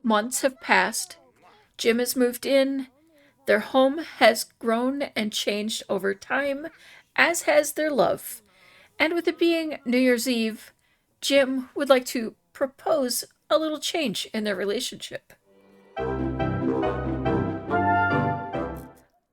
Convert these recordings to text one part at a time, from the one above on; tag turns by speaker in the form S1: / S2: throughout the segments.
S1: Months have passed. Jim has moved in. Their home has grown and changed over time, as has their love. And with it being New Year's Eve, Jim would like to propose a little change in their relationship.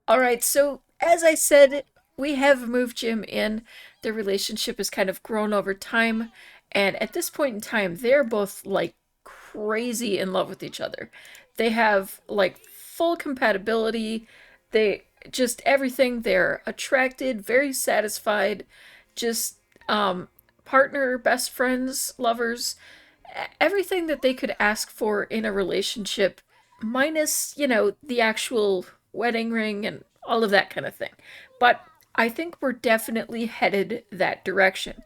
S1: All right, so as I said, we have moved Jim in. Their relationship has kind of grown over time. And at this point in time, they're both like crazy in love with each other. They have like full compatibility. They just everything. They're attracted, very satisfied, just partner, best friends, lovers, everything that they could ask for in a relationship, minus, the actual wedding ring and all of that kind of thing. But I think we're definitely headed that direction.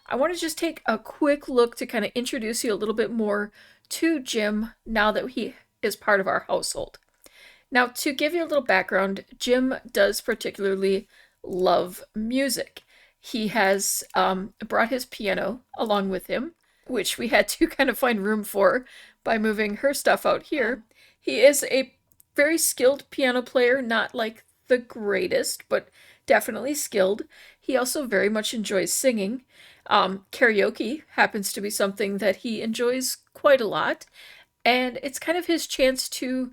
S1: I want to just take a quick look to kind of introduce you a little bit more to Jim now that he is part of our household. Now, to give you a little background, Jim does particularly love music. He has brought his piano along with him, which we had to kind of find room for by moving her stuff out here. He is a very skilled piano player, not like the greatest, but definitely skilled. He also very much enjoys singing. Karaoke happens to be something that he enjoys quite a lot, and it's kind of his chance to,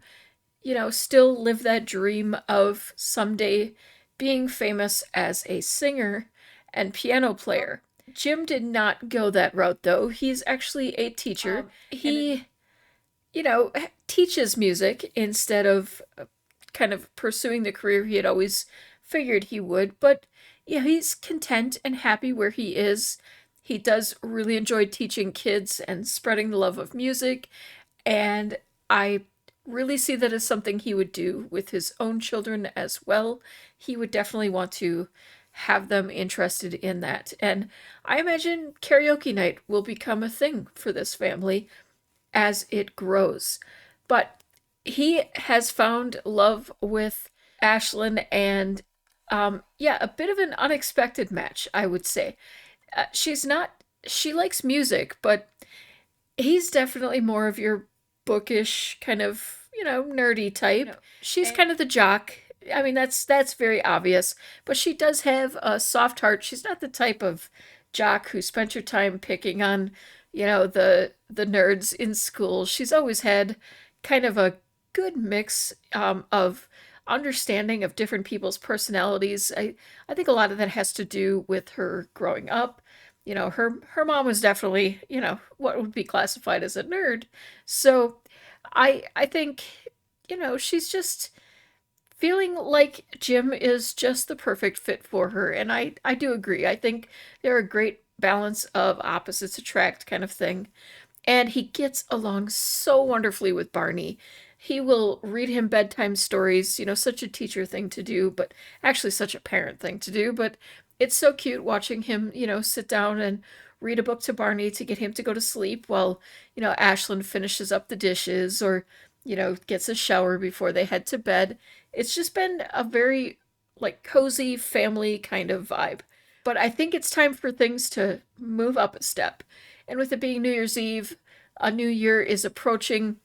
S1: still live that dream of someday being famous as a singer and piano player. Jim did not go that route, though. He's actually a teacher. He, teaches music instead of kind of pursuing the career he had always figured he would. But yeah, he's content and happy where he is. He does really enjoy teaching kids and spreading the love of music. And I really see that as something he would do with his own children as well. He would definitely want to have them interested in that. And I imagine karaoke night will become a thing for this family as it grows. But he has found love with Ashlyn, and a bit of an unexpected match, I would say. She likes music, but he's definitely more of your bookish kind of, nerdy type. She's kind of the jock. I mean, that's very obvious, but she does have a soft heart. She's not the type of jock who spent her time picking on, the nerds in school. She's always had kind of a good mix of understanding of different people's personalities. I think a lot of that has to do with her growing up. Her mom was definitely, what would be classified as a nerd. So I think, she's just feeling like Jim is just the perfect fit for her. And I do agree. I think they're a great balance of opposites attract kind of thing. And he gets along so wonderfully with Barney. He will read him bedtime stories, such a teacher thing to do, but actually such a parent thing to do. But it's so cute watching him, sit down and read a book to Barney to get him to go to sleep while, Ashlyn finishes up the dishes or, gets a shower before they head to bed. It's just been a very, like, cozy family kind of vibe. But I think it's time for things to move up a step. And with it being New Year's Eve, a new year is approaching.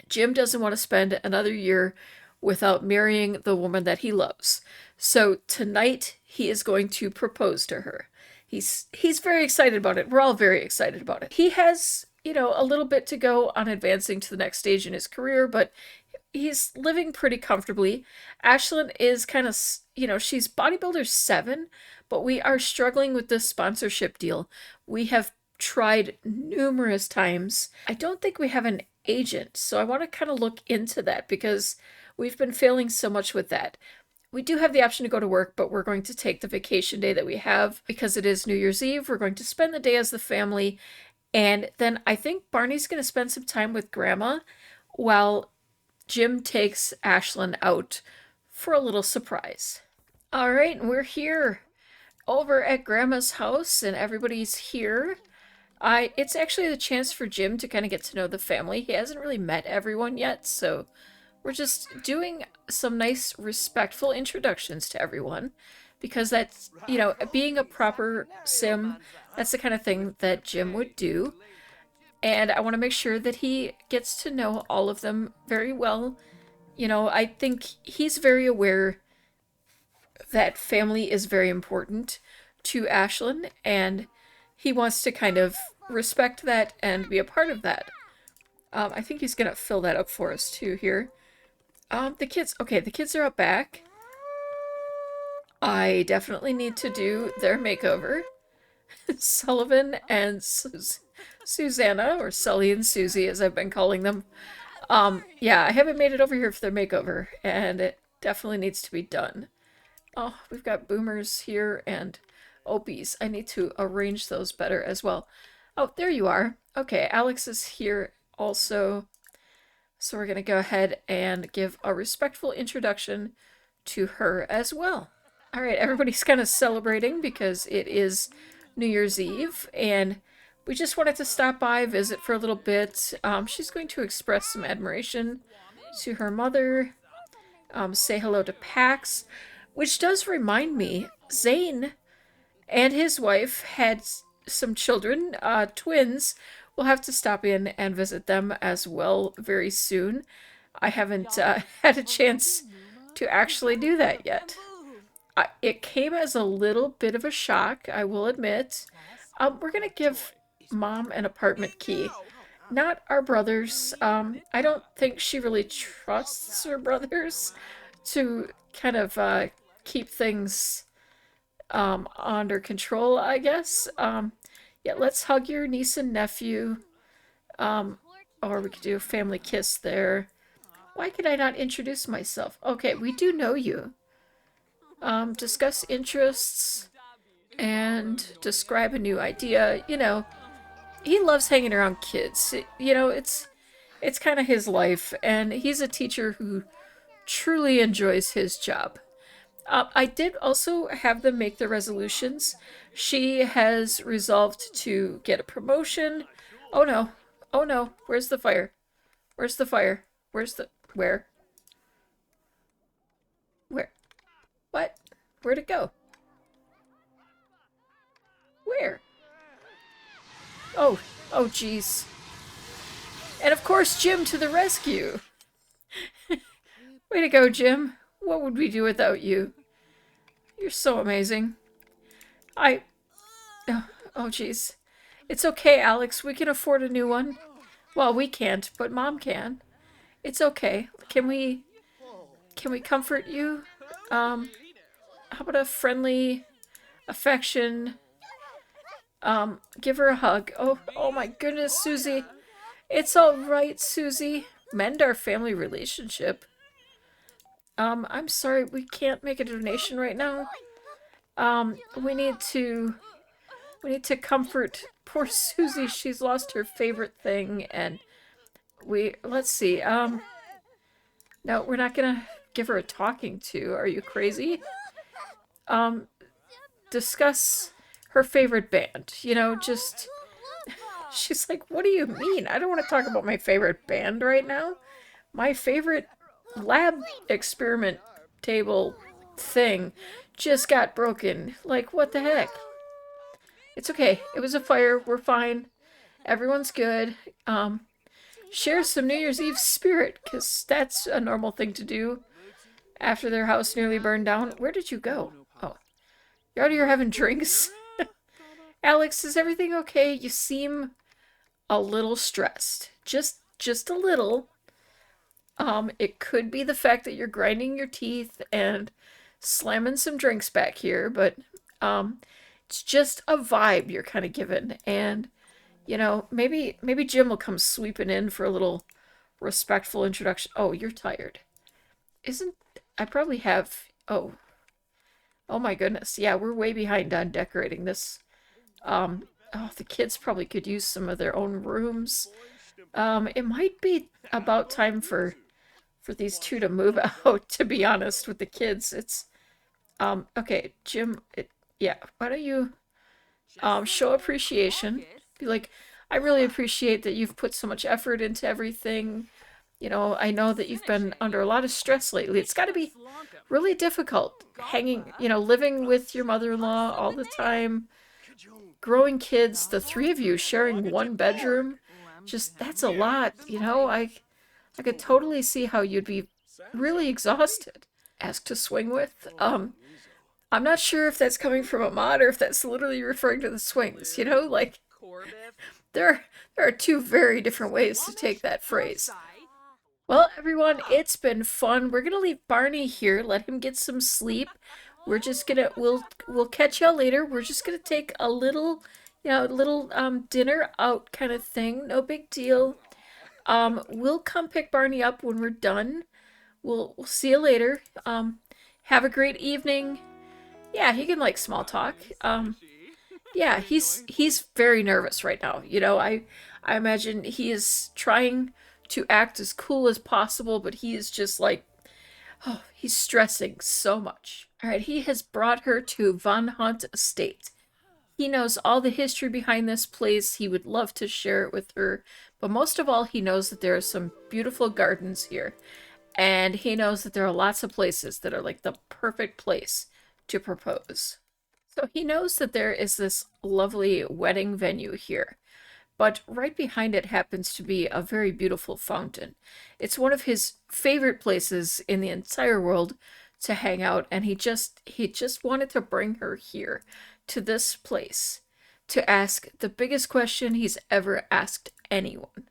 S1: Jim doesn't want to spend another year without marrying the woman that he loves. So tonight he is going to propose to her. He's very excited about it. We're all very excited about it. He has, a little bit to go on advancing to the next stage in his career, but he's living pretty comfortably. Ashlyn is kind of, she's bodybuilder 7, but we are struggling with this sponsorship deal. We have tried numerous times. I don't think we have an agent, so I want to kind of look into that because we've been failing so much with that. We do have the option to go to work, but we're going to take the vacation day that we have because it is New Year's Eve. We're going to spend the day as the family, and then I think Barney's going to spend some time with Grandma while Jim takes Ashlyn out for a little surprise. All right, we're here over at Grandma's house, and everybody's here. It's actually the chance for Jim to kind of get to know the family. He hasn't really met everyone yet, so we're just doing some nice, respectful introductions to everyone because that's, being a proper sim, that's the kind of thing that Jim would do. And I want to make sure that he gets to know all of them very well. I think he's very aware that family is very important to Ashlyn, and he wants to kind of respect that and be a part of that. I think he's gonna fill that up for us too here. The kids, okay, the kids are up back. I definitely need to do their makeover. Sullivan and Susanna, or Sully and Susie as I've been calling them. Yeah, I haven't made it over here for their makeover, and it definitely needs to be done. Oh, we've got boomers here and opies. I need to arrange those better as well. Oh, there you are. Okay, Alex is here also. So we're going to go ahead and give a respectful introduction to her as well. All right, everybody's kind of celebrating because it is New Year's Eve, and we just wanted to stop by, visit for a little bit. She's going to express some admiration to her mother, say hello to Pax, which does remind me, Zane and his wife had some children, twins. We'll have to stop in and visit them as well very soon. I haven't had a chance to actually do that yet. It came as a little bit of a shock, I will admit. We're going to give Mom an apartment key. Not our brothers. I don't think she really trusts her brothers to kind of keep things under control, I guess. Yeah, let's hug your niece and nephew. Or we could do a family kiss there. Why could I not introduce myself? Okay, we do know you. Discuss interests and describe a new idea. He loves hanging around kids. It's kind of his life, and he's a teacher who truly enjoys his job. I did also have them make the resolutions. She has resolved to get a promotion. Oh no. Oh no. Where's the fire? Where's the fire? Where? Where? What? Where'd it go? Where? Oh jeez. And of course, Jim to the rescue. Way to go, Jim. What would we do without you? You're so amazing. Oh jeez. It's okay, Alex. We can afford a new one. Well, we can't, but Mom can. It's okay. Can we comfort you? How about a friendly affection? Give her a hug. Oh my goodness, Susie. It's all right, Susie. Mend our family relationship. I'm sorry, we can't make a donation right now. We need to comfort poor Susie. She's lost her favorite thing, and let's see. No, we're not gonna give her a talking to. Are you crazy? Discuss her favorite band. She's like, what do you mean? I don't want to talk about my favorite band right now. My favorite lab experiment table thing just got broken. Like, what the heck? It's okay. It was a fire. We're fine. Everyone's good. Share some New Year's Eve spirit, because that's a normal thing to do after their house nearly burned down. Where did you go? Oh, you're out here having drinks? Alex, is everything okay? You seem a little stressed. Just a little. It could be the fact that you're grinding your teeth and slamming some drinks back here, but it's just a vibe you're kind of given. And maybe Jim will come sweeping in for a little respectful introduction. Oh, you're tired. I probably have. Oh my goodness. Yeah, we're way behind on decorating this. The kids probably could use some of their own rooms. It might be about time for these two to move out, to be honest, with the kids. It's okay, Jim, yeah, why don't you show appreciation. Be like, I really appreciate that you've put so much effort into everything. I know that you've been under a lot of stress lately. It's got to be really difficult living with your mother-in-law all the time, growing kids, the three of you sharing one bedroom. just that's a lot, you know? I could totally see how you'd be really exhausted. Ask to swing with. I'm not sure if that's coming from a mod or if that's literally referring to the swings, you know? Like there there are two very different ways to take that phrase. Well, everyone, it's been fun. We're gonna leave Barney here, let him get some sleep. We're just gonna we'll catch y'all later. We're just gonna take a little, little dinner out kind of thing. No big deal. We'll come pick Barney up when we're done. We'll see you later. Have a great evening. Yeah, he can like small talk. Yeah, he's very nervous right now. I imagine he is trying to act as cool as possible, but he is just like, oh, he's stressing so much. All right, he has brought her to Von Hunt Estate. He knows all the history behind this place. He would love to share it with her, but most of all, he knows that there are some beautiful gardens here, and he knows that there are lots of places that are like the perfect place to propose. So he knows that there is this lovely wedding venue here, but right behind it happens to be a very beautiful fountain. It's one of his favorite places in the entire world to hang out, and he just wanted to bring her here to this place to ask the biggest question he's ever asked anyone.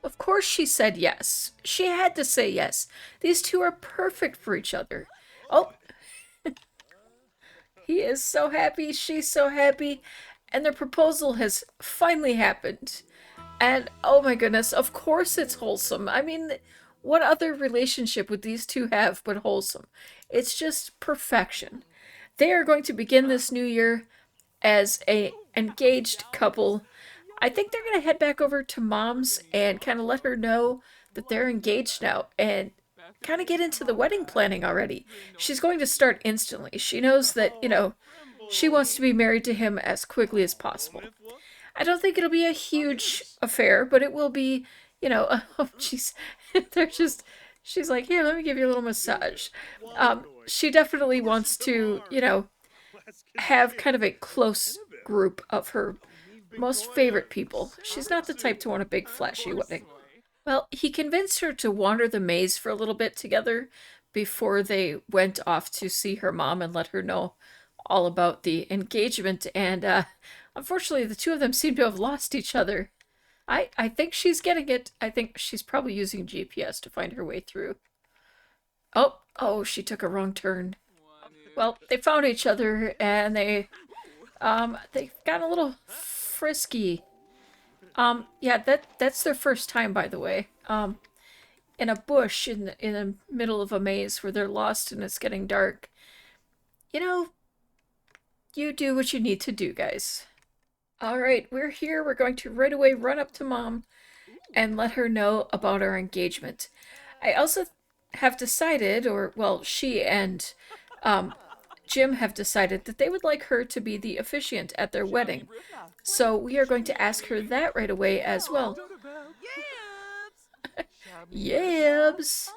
S1: Of course she said yes. She had to say yes. These two are perfect for each other. Oh, he is so happy, she's so happy, and their proposal has finally happened. And oh my goodness, of course it's wholesome. I mean, what other relationship would these two have but wholesome? It's just perfection. They are going to begin this new year as a engaged couple. I think they're going to head back over to mom's and kind of let her know that they're engaged now and kind of get into the wedding planning already. She's going to start instantly. She knows that, she wants to be married to him as quickly as possible. I don't think it'll be a huge affair, but it will be, oh, she's, they're just, she's like, here, let me give you a little massage. She definitely wants to, have kind of a close group of her most favorite people. She's not the type to want a big flashy wedding. Well, he convinced her to wander the maze for a little bit together before they went off to see her mom and let her know all about the engagement. And unfortunately, the two of them seem to have lost each other. I think she's getting it. I think she's probably using GPS to find her way through. Oh, she took a wrong turn. Well, they found each other and they got a little frisky. Yeah, that's their first time, by the way. In a bush in the middle of a maze where they're lost and it's getting dark. You know, you do what you need to do, guys. All right, we're here. We're going to right away run up to mom and let her know about our engagement. I also have decided, or well, she and Jim have decided that they would like her to be the officiant at their wedding. So we are going to ask her that right away as well. Yabs!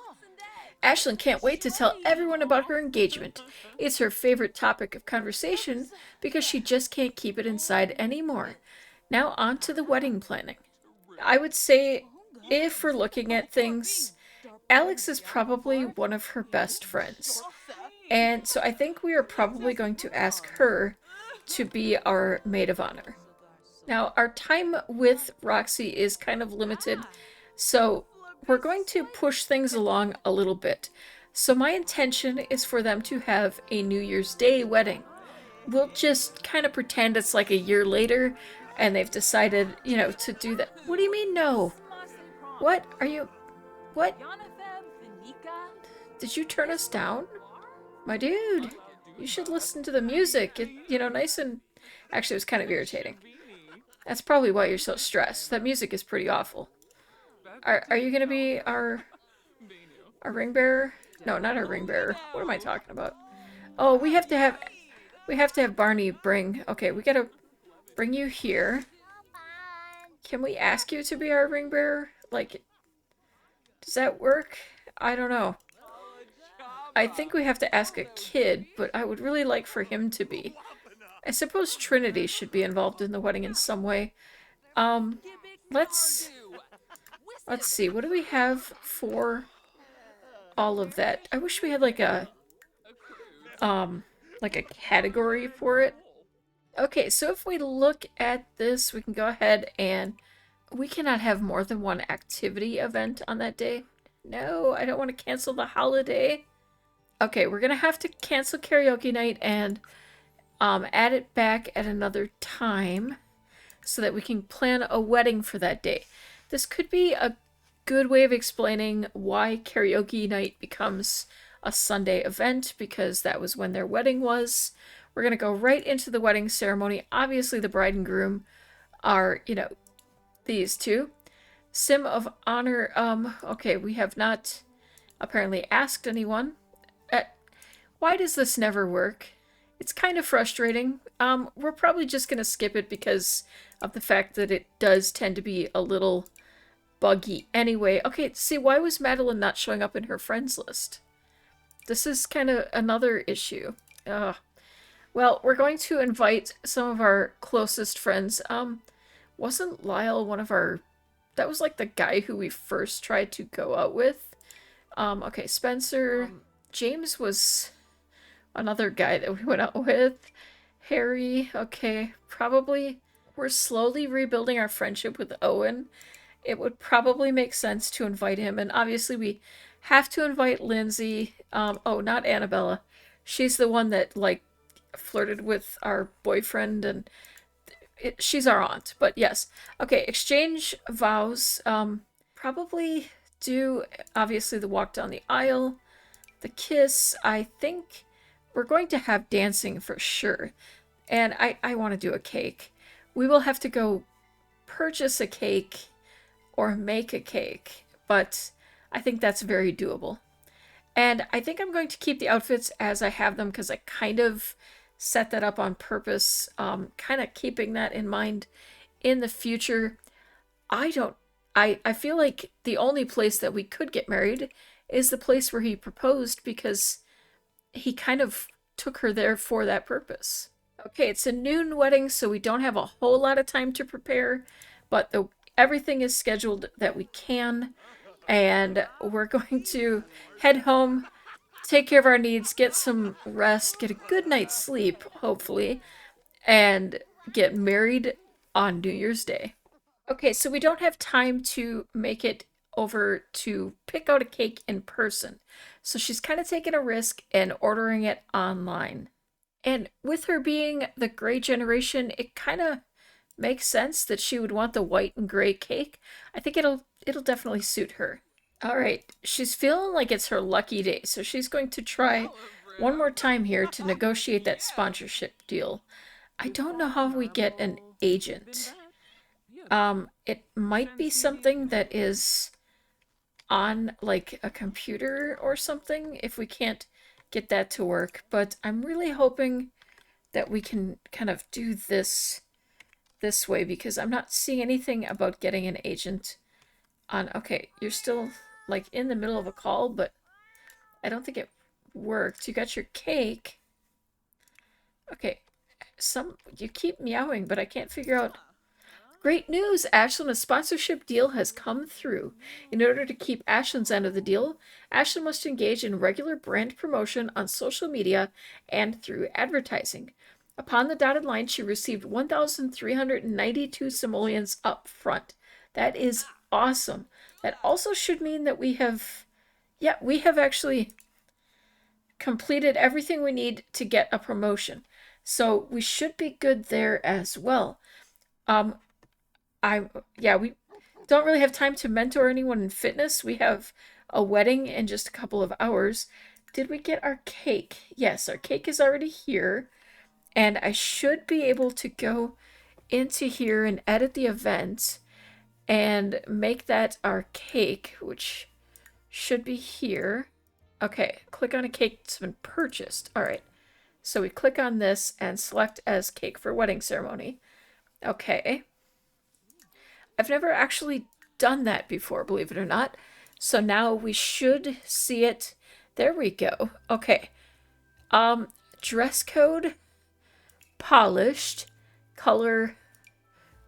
S1: Ashlyn can't wait to tell everyone about her engagement. It's her favorite topic of conversation because she just can't keep it inside anymore. Now on to the wedding planning. I would say, if we're looking at things, Alex is probably one of her best friends. And so I think we are probably going to ask her to be our maid of honor. Now, our time with Roxy is kind of limited, so we're going to push things along a little bit. So my intention is for them to have a New Year's Day wedding. We'll just kind of pretend it's like a year later, and they've decided, to do that. What do you mean, no? What? Are you... What? Did you turn us down? My dude, you should listen to the music. Nice and... Actually, it was kind of irritating. That's probably why you're so stressed. That music is pretty awful. Are you gonna be our ring bearer? No, not our ring bearer. What am I talking about? Oh, we have to have Barney bring. Okay, we gotta bring you here. Can we ask you to be our ring bearer? Like, does that work? I don't know. I think we have to ask a kid, but I would really like for him to be. I suppose Trinity should be involved in the wedding in some way. Um, let's let's see. What do we have for all of that? I wish we had um like a category for it. Okay, so if we look at this, we can go ahead and we cannot have more than one activity event on that day. No, I don't want to cancel the holiday. Okay, we're gonna have to cancel karaoke night and add it back at another time so that we can plan a wedding for that day. This could be a good way of explaining why karaoke night becomes a Sunday event, because that was when their wedding was. We're going to go right into the wedding ceremony. Obviously, the bride and groom are, these two. Sim of Honor, okay, we have not apparently asked anyone. Uh, why does this never work? It's kind of frustrating. We're probably just going to skip it because of the fact that it does tend to be a little buggy anyway. Okay, see, why was Madeline not showing up in her friends list? This is kind of another issue. Well, we're going to invite some of our closest friends. Wasn't Lyle one of our... That was like the guy who we first tried to go out with. Okay, Spencer. James was another guy that we went out with. Harry, okay, probably. We're slowly rebuilding our friendship with Owen. It would probably make sense to invite him, and obviously we have to invite Lindsay. Oh, not Annabella. She's the one that, like, flirted with our boyfriend, and she's our aunt, but yes. Okay, exchange vows. Probably do, obviously, the walk down the aisle. The kiss, I think we're going to have dancing for sure. And I want to do a cake. We will have to go purchase a cake or make a cake, but I think that's very doable. And I think I'm going to keep the outfits as I have them because I kind of set that up on purpose, kind of keeping that in mind in the future. I don't, I feel like the only place that we could get married is the place where he proposed because he kind of took her there for that purpose. Okay, it's a noon wedding, so we don't have a whole lot of time to prepare, but everything is scheduled that we can, and we're going to head home, take care of our needs, get some rest, get a good night's sleep, hopefully, and get married on New Year's Day. Okay, so we don't have time to make it over to pick out a cake in person. So she's kind of taking a risk and ordering it online. And with her being the gray generation, it kind of makes sense that she would want the white and gray cake. I think it'll definitely suit her. All right, she's feeling like it's her lucky day, so she's going to try one more time here to negotiate that sponsorship deal. I don't know how we get an agent. It might be something that is on like a computer or something if we can't get that to work, but I'm really hoping that we can kind of do this way because I'm not seeing anything about getting an agent on. Okay, you're still like in the middle of a call, but I don't think it worked. You got your cake. Okay, you keep meowing, but I can't figure out. Great news! Ashland's sponsorship deal has come through. In order to keep Ashland's end of the deal, Ashland must engage in regular brand promotion on social media and through advertising. Upon the dotted line, she received 1,392 simoleons up front. That is awesome. That also should mean that we have actually completed everything we need to get a promotion. So we should be good there as well. We don't really have time to mentor anyone in fitness. We have a wedding in just a couple of hours. Did we get our cake? Yes, our cake is already here. And I should be able to go into here and edit the event and make that our cake, which should be here. Okay, click on a cake that's been purchased. All right, so we click on this and select as cake for wedding ceremony. Okay. I've never actually done that before, believe it or not. So now we should see it There we go. Okay. Um, Dress code, polished, color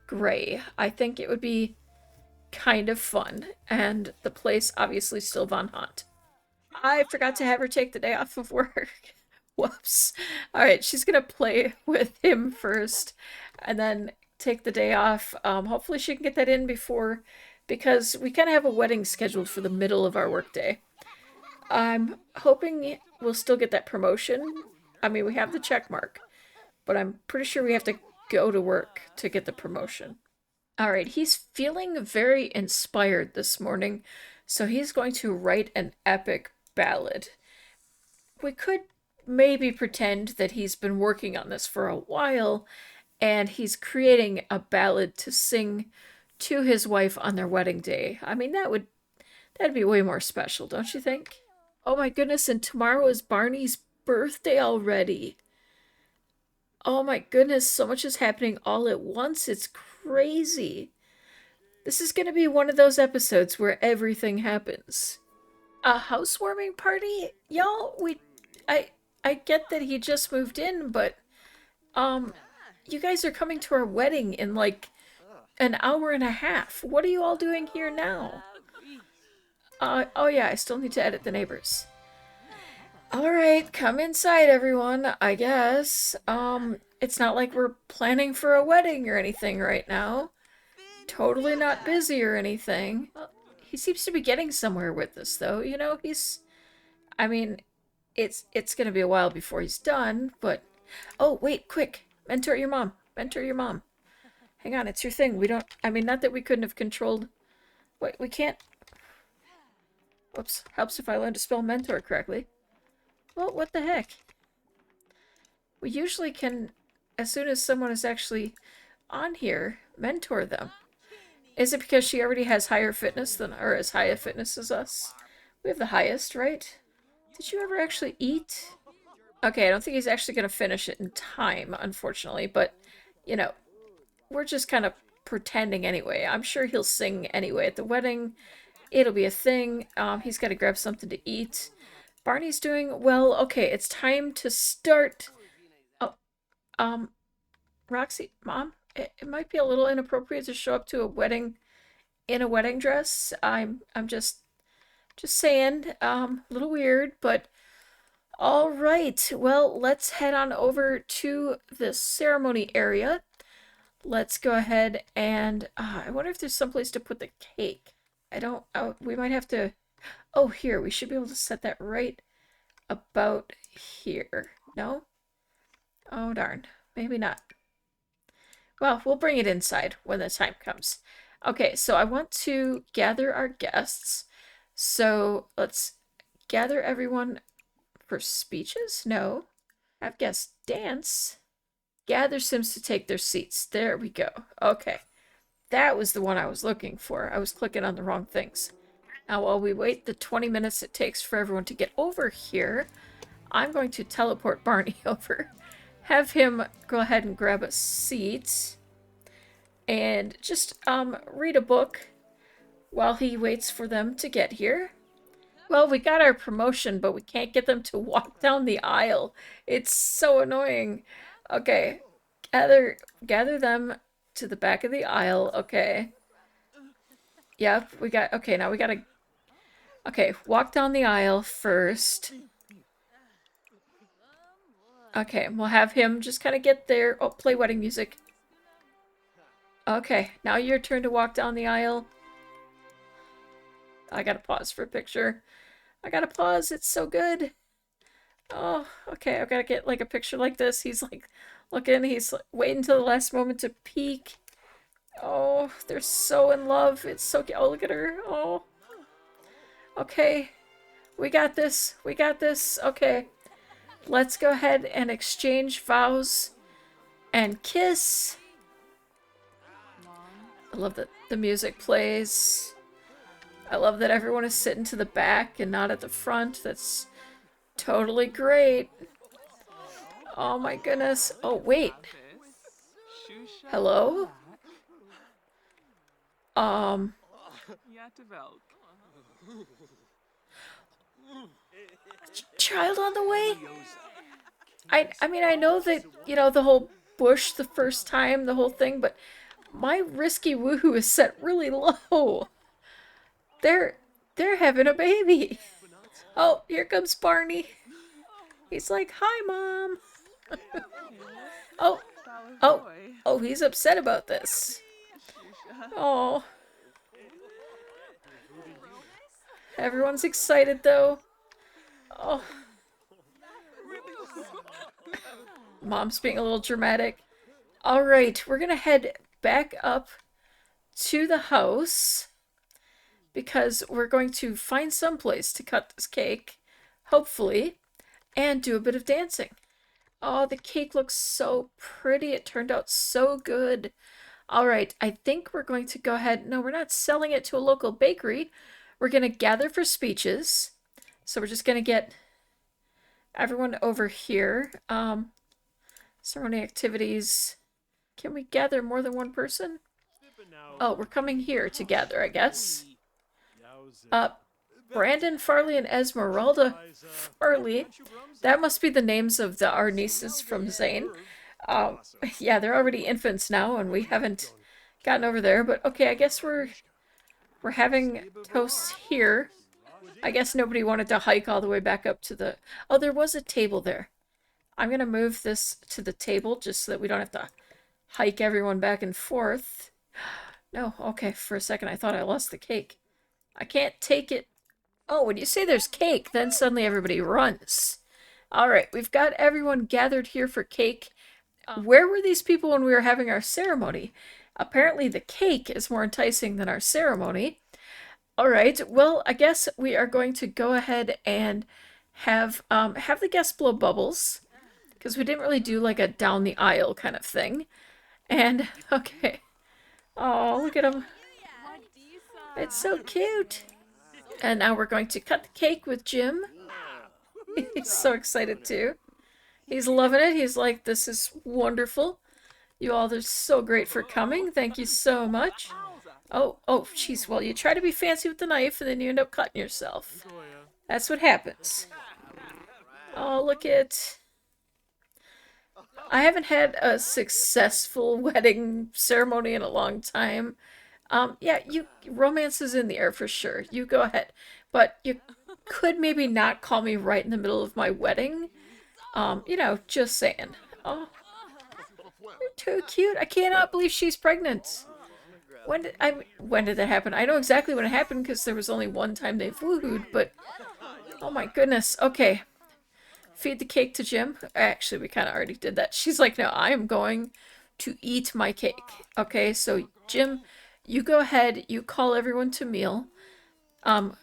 S1: gray. I think it would be kind of fun. And the place, obviously, still Von Hunt. I forgot to have her take the day off of work. Whoops. All right, she's gonna play with him first, and then take the day off. Hopefully she can get that in before, because we kind of have a wedding scheduled for the middle of our workday. I'm hoping we'll still get that promotion. I mean, we have the check mark, but I'm pretty sure we have to go to work to get the promotion. All right, he's feeling very inspired this morning, so he's going to write an epic ballad. We could maybe pretend that he's been working on this for a while and he's creating a ballad to sing to his wife on their wedding day. I mean, that'd be way more special, don't you think? Oh my goodness, and tomorrow is Barney's birthday already. Oh my goodness, so much is happening all at once. It's crazy. This is going to be one of those episodes where everything happens. A housewarming party? Y'all, I I get that he just moved in, but um you guys are coming to our wedding in like an hour and a half. What are you all doing here now? Oh yeah, I still need to edit the neighbors. All right, come inside everyone, I guess. It's not like we're planning for a wedding or anything right now. Totally not busy or anything. He seems to be getting somewhere with this though. You know, I mean, it's going to be a while before he's done, but oh, wait, quick. Mentor your mom. Mentor your mom. Hang on, it's your thing. We don't I mean, not that we couldn't have controlled. Wait, we can't. Whoops. Helps if I learn to spell mentor correctly. Well, what the heck? We usually can, as soon as someone is actually on here, mentor them. Is it because she already has higher fitness than, or as high a fitness as us? We have the highest, right? Did you ever actually eat? Okay, I don't think he's actually going to finish it in time, unfortunately, but, you know, we're just kind of pretending anyway. I'm sure he'll sing anyway at the wedding. It'll be a thing. He's got to grab something to eat. Barney's doing well. Okay, it's time to start. Oh, um, Roxy, Mom, it might be a little inappropriate to show up to a wedding in a wedding dress. I'm just saying, a little weird, but all right. Well, let's head on over to the ceremony area. Let's go ahead and I wonder if there's someplace to put the cake. I don't. Oh, we might have to. Oh, here. We should be able to set that right about here. No? Oh, darn. Maybe not. Well, we'll bring it inside when the time comes. Okay, so I want to gather our guests. So let's gather everyone for speeches? No. Have guests dance. Gather Sims to take their seats. There we go. Okay. That was the one I was looking for. I was clicking on the wrong things. Now, while we wait the 20 minutes it takes for everyone to get over here, I'm going to teleport Barney over. Have him go ahead and grab a seat. And just read a book while he waits for them to get here. Well, we got our promotion, but we can't get them to walk down the aisle. It's so annoying. Okay, gather them to the back of the aisle. Okay. Yep, we got. Okay, now we gotta. Okay, walk down the aisle first. Okay, we'll have him just kind of get there. Oh, play wedding music. Okay, now your turn to walk down the aisle. I gotta pause for a picture. I gotta pause. It's so good. Oh, okay. I've got to get like a picture like this. He's like looking. He's like, waiting until the last moment to peek. Oh, they're so in love. It's so cute. Oh, look at her. Oh. Okay. We got this. We got this. Okay. Let's go ahead and exchange vows and kiss. I love that the music plays. I love that everyone is sitting to the back and not at the front. That's totally great. Oh my goodness. Oh, wait. Hello? Child on the way? I mean, I know that, you know, the whole bush the first time, the whole thing, but my risky woohoo is set really low. They're they're having a baby. Oh, here comes Barney. He's like, "Hi, Mom." Oh, oh, oh, he's upset about this. Oh, everyone's excited though. Oh, Mom's being a little dramatic. All right, we're gonna head back up to the house because we're going to find some place to cut this cake, hopefully, and do a bit of dancing. Oh, the cake looks so pretty. It turned out so good. All right, I think we're going to go ahead. No, we're not selling it to a local bakery. We're going to gather for speeches. So we're just going to get everyone over here. Ceremony activities. Can we gather more than one person? Oh, we're coming here to gather, I guess. Brandon Farley and Esmeralda Farley. That must be the names of our nieces from Zane. Yeah, they're already infants now, and we haven't gotten over there. But okay, I guess we're having toasts here. I guess nobody wanted to hike all the way back up to the... Oh, there was a table there. I'm gonna move this to the table just so that we don't have to hike everyone back and forth. No, okay, for a second I thought I lost the cake. I can't take it. Oh, when you say there's cake, then suddenly everybody runs. Alright, we've got everyone gathered here for cake. Where were these people when we were having our ceremony? Apparently the cake is more enticing than our ceremony. Alright, well, I guess we are going to go ahead and have the guests blow bubbles. Because we didn't really do like a down the aisle kind of thing. And, okay. Oh, look at him. It's so cute. And now we're going to cut the cake with Jim. He's so excited too. He's loving it. He's like, this is wonderful. You all are so great for coming. Thank you so much. Oh, jeez. Well, you try to be fancy with the knife and then you end up cutting yourself. That's what happens. Oh, look at... I haven't had a successful wedding ceremony in a long time. Yeah, romance is in the air for sure. You go ahead. But you could maybe not call me right in the middle of my wedding. You know, just saying. Oh, you're too cute. I cannot believe she's pregnant. When did that happen? I know exactly when it happened because there was only one time they've woohooed, but oh my goodness. Okay. Feed the cake to Jim. Actually, we kind of already did that. She's like, no, I am going to eat my cake. Okay, so Jim, you go ahead. You call everyone to meal. Well,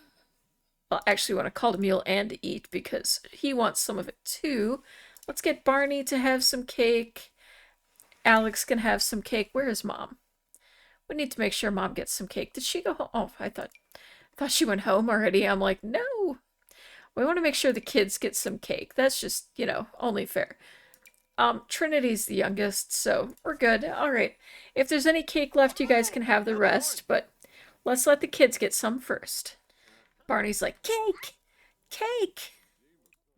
S1: actually want to call to meal and eat because he wants some of it too. Let's get Barney to have some cake. Alex can have some cake. Where is Mom? We need to make sure Mom gets some cake. Did she go home? Oh, I thought she went home already. I'm like, no. We want to make sure the kids get some cake. That's just, you know, only fair. Trinity's the youngest, so we're good. All right. If there's any cake left, you guys can have the rest, but let's let the kids get some first. Barney's like, cake! Cake!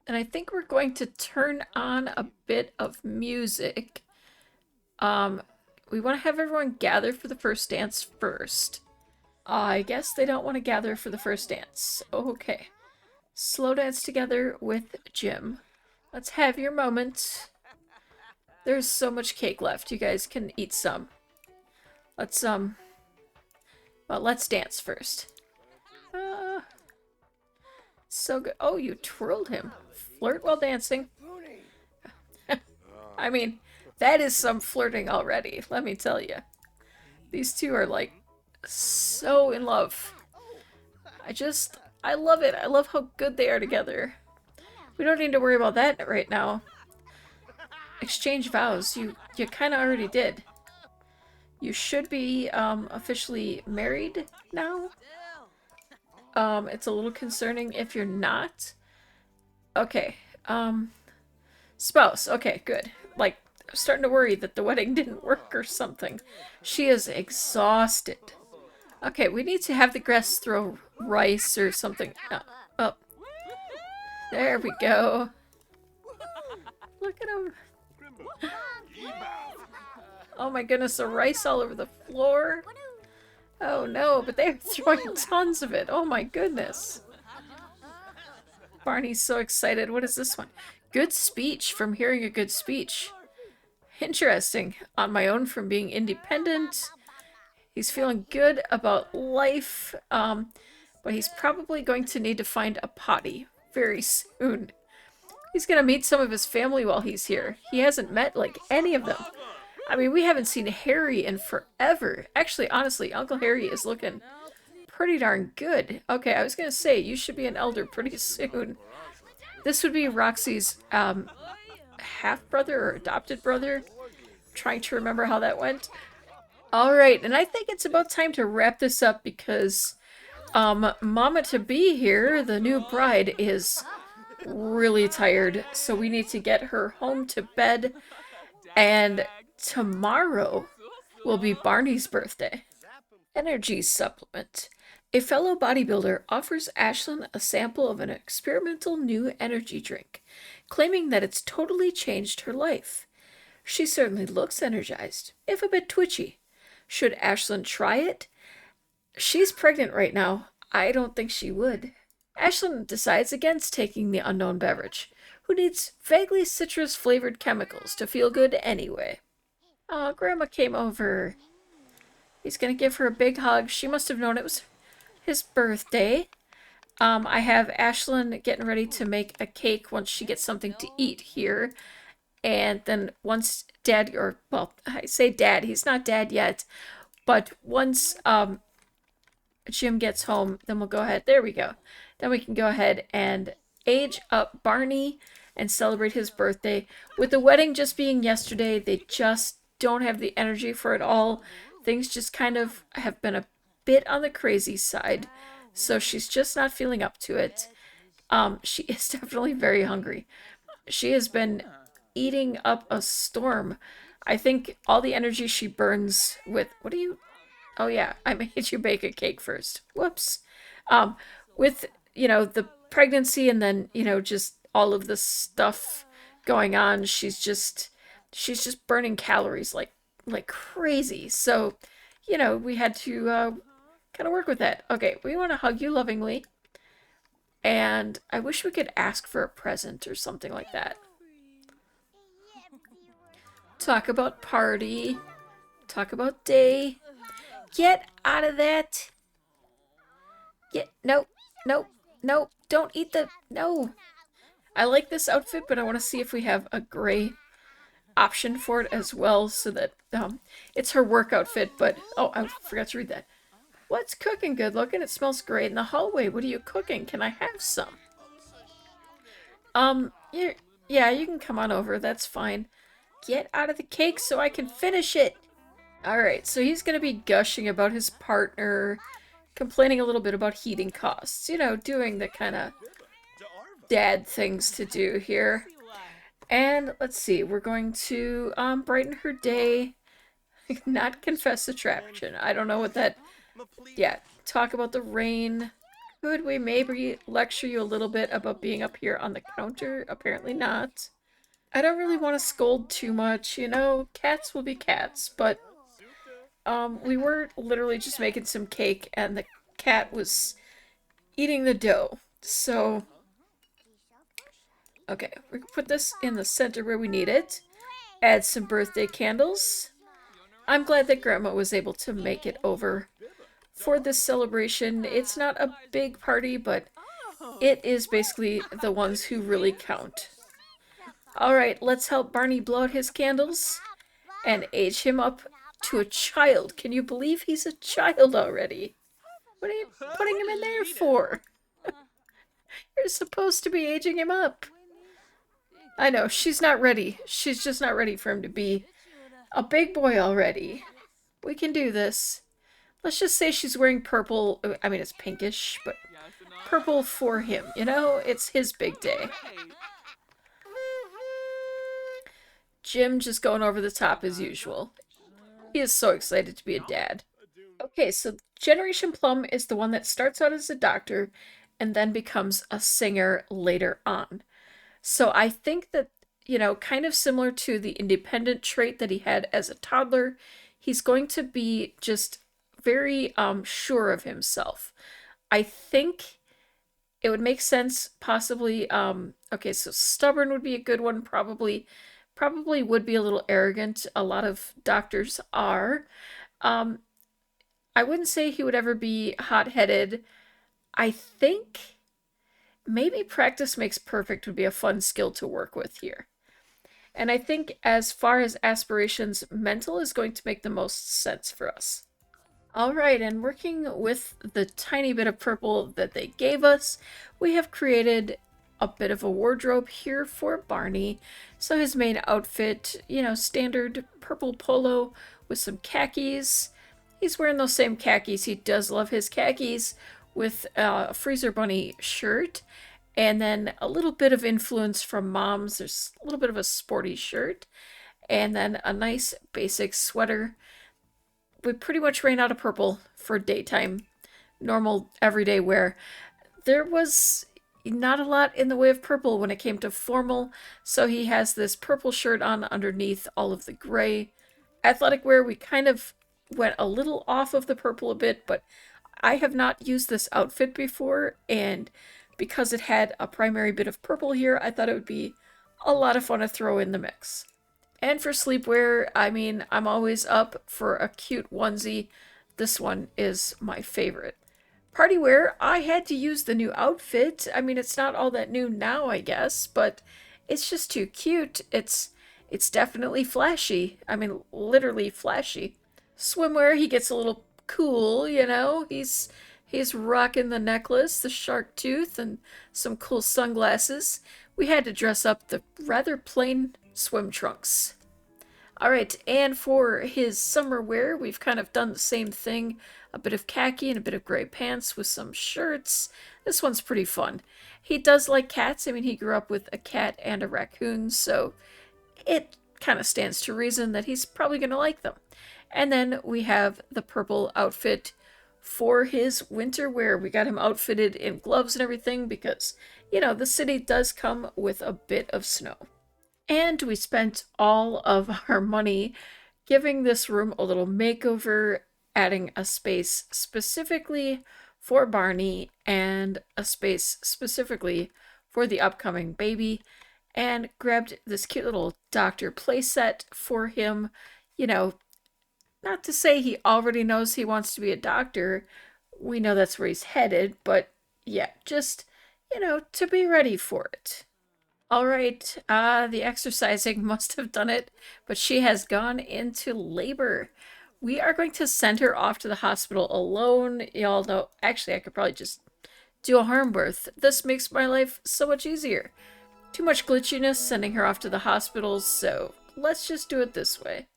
S1: And I think we're going to turn on a bit of music. We want to have everyone gather for the first dance first. I guess they don't want to gather for the first dance. Okay. Slow dance together with Jim. Let's have your moment. There's so much cake left. You guys can eat some. Let's dance first. So good. Oh, you twirled him. Flirt while dancing. I mean, that is some flirting already, let me tell you. These two are like so in love. I love it. I love how good they are together. We don't need to worry about that right now. Exchange vows. You kind of already did. You should be officially married now. It's a little concerning if you're not. Okay. Spouse. Okay, good. Like, I'm starting to worry that the wedding didn't work or something. She is exhausted. Okay, we need to have the guests throw rice or something. Oh. There we go. Look at him. Oh my goodness, the rice all over the floor. Oh no, but they're throwing tons of it. Oh my goodness. Barney's so excited. What is this one? Good speech from hearing a good speech. Interesting. On my own from being independent. He's feeling good about life, but he's probably going to need to find a potty very soon. He's going to meet some of his family while he's here. He hasn't met, like, any of them. I mean, we haven't seen Harry in forever. Actually, honestly, Uncle Harry is looking pretty darn good. Okay, I was going to say, you should be an elder pretty soon. This would be Roxy's half-brother or adopted brother. I'm trying to remember how that went. Alright, and I think it's about time to wrap this up because Mama-to-be here, the new bride, is really tired. So we need to get her home to bed. And tomorrow will be Barney's birthday. Energy supplement. A fellow bodybuilder offers Ashlyn a sample of an experimental new energy drink, claiming that it's totally changed her life. She certainly looks energized, if a bit twitchy. Should Ashlyn try it? She's pregnant right now. I don't think she would. Ashlyn decides against taking the unknown beverage. Who needs vaguely citrus-flavored chemicals to feel good anyway? Oh, Grandma came over. He's gonna give her a big hug. She must have known it was his birthday. I have Ashlyn getting ready to make a cake once she gets something to eat here. And then once Dad, or, well, I say Dad, he's not Dad yet. But once Jim gets home, then we'll go ahead. There we go. Then we can go ahead and age up Barney and celebrate his birthday. With the wedding just being yesterday, they just don't have the energy for it all. Things just kind of have been a bit on the crazy side. So she's just not feeling up to it. She is definitely very hungry. She has been eating up a storm. I think all the energy she burns with... What do you... Oh yeah, I made you bake a cake first. Whoops. With, you know, the pregnancy and then, you know, just all of the stuff going on, she's just burning calories like crazy. So, you know, we had to kind of work with that. Okay, we want to hug you lovingly. And I wish we could ask for a present or something like that. Talk about party. Talk about day. Get out of that. No, no, no. Don't eat the... No. I like this outfit, but I want to see if we have a gray option for it as well, so that it's her work outfit, but... Oh, I forgot to read that. What's cooking good looking? It smells great in the hallway. What are you cooking? Can I have some? Yeah, you can come on over. That's fine. Get out of the cake so I can finish it. Alright, so he's going to be gushing about his partner, complaining a little bit about heating costs. You know, doing the kind of dad things to do here. And let's see, we're going to brighten her day. Not confess attraction. I don't know what that... Yeah, talk about the rain. Could we maybe lecture you a little bit about being up here on the counter? Apparently not. I don't really want to scold too much, you know, cats will be cats, but we were literally just making some cake and the cat was eating the dough. So, okay, we can put this in the center where we need it. Add some birthday candles. I'm glad that Grandma was able to make it over for this celebration. It's not a big party, but it is basically the ones who really count. Alright, let's help Barney blow out his candles and age him up to a child. Can you believe he's a child already? What are you putting him in there for? You're supposed to be aging him up. I know, she's not ready. She's just not ready for him to be a big boy already. We can do this. Let's just say she's wearing purple. I mean, it's pinkish, but purple for him. You know, it's his big day. Jim just going over the top as usual. He is so excited to be a dad. Okay, so Generation Plum is the one that starts out as a doctor and then becomes a singer later on. So I think that, kind of similar to the independent trait that he had as a toddler, he's going to be just very sure of himself. I think it would make sense possibly okay, so stubborn would be a good one, probably would be a little arrogant. A lot of doctors are. Um I wouldn't say he would ever be hot-headed. I think maybe practice makes perfect would be a fun skill to work with here. And I think as far as aspirations, mental is going to make the most sense for us. All right, and working with the tiny bit of purple that they gave us, we have created a bit of a wardrobe here for Barney. So his main outfit, standard purple polo with some khakis. He's wearing those same khakis. He does love his khakis with a Freezer Bunny shirt. And then a little bit of influence from Mom's. There's a little bit of a sporty shirt. And then a nice basic sweater. We pretty much ran out of purple for daytime, normal everyday wear. There was not a lot in the way of purple when it came to formal, so he has this purple shirt on underneath all of the gray. Athletic wear, we kind of went a little off of the purple a bit, but I have not used this outfit before, and because it had a primary bit of purple here, I thought it would be a lot of fun to throw in the mix. And for sleepwear, I mean, I'm always up for a cute onesie. This one is my favorite. Party wear, I had to use the new outfit. I mean, it's not all that new now, I guess, but it's just too cute. It's definitely flashy. I mean, literally flashy. Swimwear, he gets a little cool, He's rocking the necklace, the shark tooth, and some cool sunglasses. We had to dress up the rather plain swim trunks. All right, and for his summer wear, we've kind of done the same thing. A bit of khaki and a bit of gray pants with some shirts. This one's pretty fun. He does like cats. I mean, he grew up with a cat and a raccoon, so it kind of stands to reason that he's probably going to like them. And then we have the purple outfit for his winter wear. We got him outfitted in gloves and everything because, the city does come with a bit of snow. And we spent all of our money giving this room a little makeover, adding a space specifically for Barney and a space specifically for the upcoming baby, and grabbed this cute little doctor playset for him. Not to say he already knows he wants to be a doctor. We know that's where he's headed, but yeah, just, to be ready for it. All right, the exercising must have done it, but she has gone into labor. We are going to send her off to the hospital alone. Y'all know, actually, I could probably just do a harm birth. This makes my life so much easier. Too much glitchiness sending her off to the hospital, so let's just do it this way.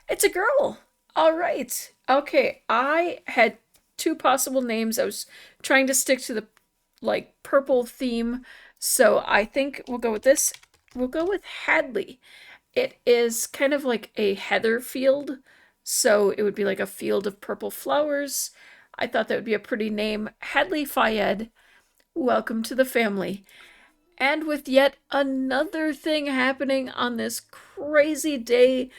S1: It's a girl. All right. Okay, I had two possible names. I was trying to stick to the purple theme, so I think we'll go with this. We'll go with Hadley. It is kind of like a heather field, so it would be like a field of purple flowers. I thought that would be a pretty name. Hadley Fayed, welcome to the family. And with yet another thing happening on this crazy day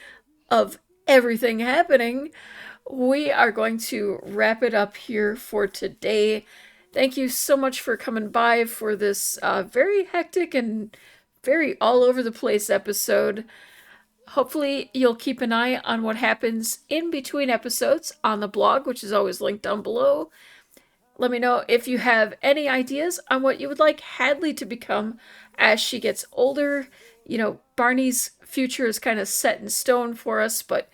S1: of everything happening, we are going to wrap it up here for today. Thank you so much for coming by for this very hectic and very all over the place episode. Hopefully you'll keep an eye on what happens in between episodes on the blog, which is always linked down below. Let me know if you have any ideas on what you would like Hadley to become as she gets older. Barney's future is kind of set in stone for us, but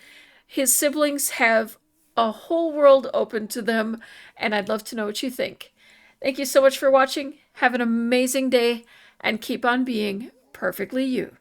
S1: his siblings have a whole world open to them, and I'd love to know what you think. Thank you so much for watching. Have an amazing day, and keep on being perfectly you.